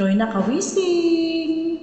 Joy na kawising!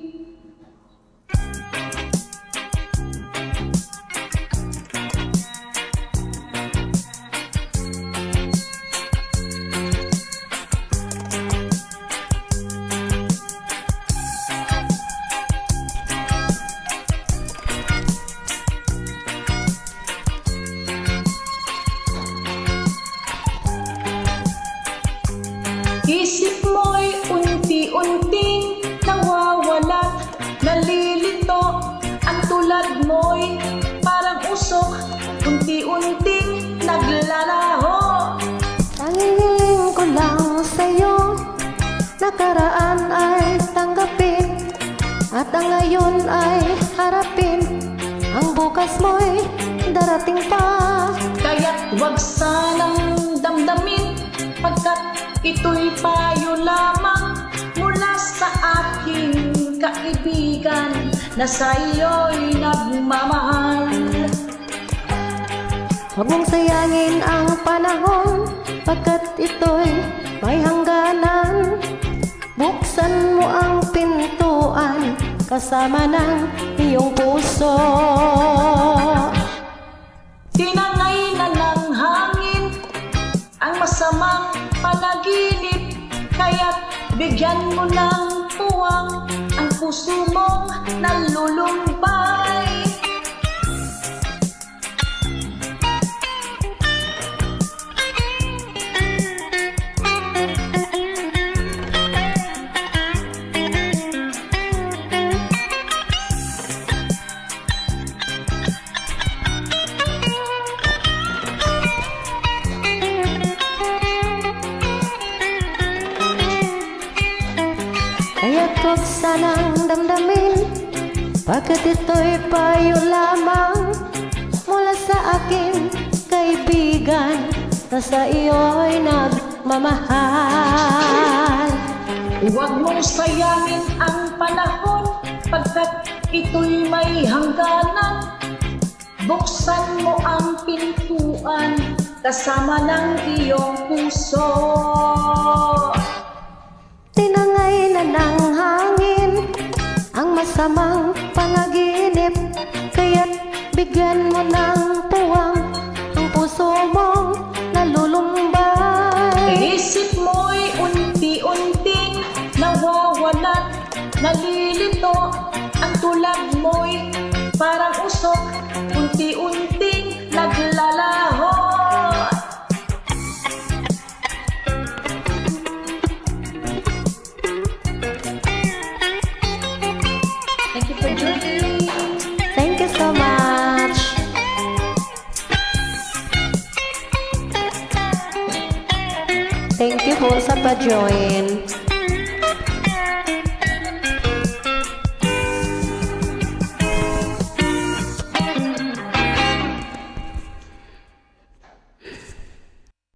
Isip mo'y unti-unting nawawalat, nalilito. Ang tulad mo'y parang usok, unti-unting naglalaho. Tangiling ko lang sa'yo, nakaraan ay tanggapin, at ang ngayon ay harapin. Ang bukas mo'y darating pa. Kaya't wag sanang damdamin, pagkat ito'y payo lamang mula sa aking kaibigan na sa'yo'y nagmamahal. Huwag mong sayangin ang panahon, pagkat ito'y may hangganan. Buksan mo ang pintuan kasama ng iyong puso. Tinangay na ng hangin ang masamang panaginip, kaya't bigyan mo ng puwang ang puso mong nalulumbay. Kaya't huwag sanang damdamin, pagkat ito'y payo lamang mula sa aking kaibigan na sa iyo'y nagmamahal. Huwag mong sayangin ang panahon, pagkat ito'y may hangganan. Buksan mo ang pintuan kasama ng iyong puso. Tinangay na ng hangin ang masamang panaginip, kaya't bigyan mo ng puwang ang puso mong nalulumbay. Isip mo'y unti-unting nawawalat, nalilito. Ang tulad mo'y parang usok, unti-unting naglalaho. Thank you for joining. Thank you so much. Thank you po sa pa-join.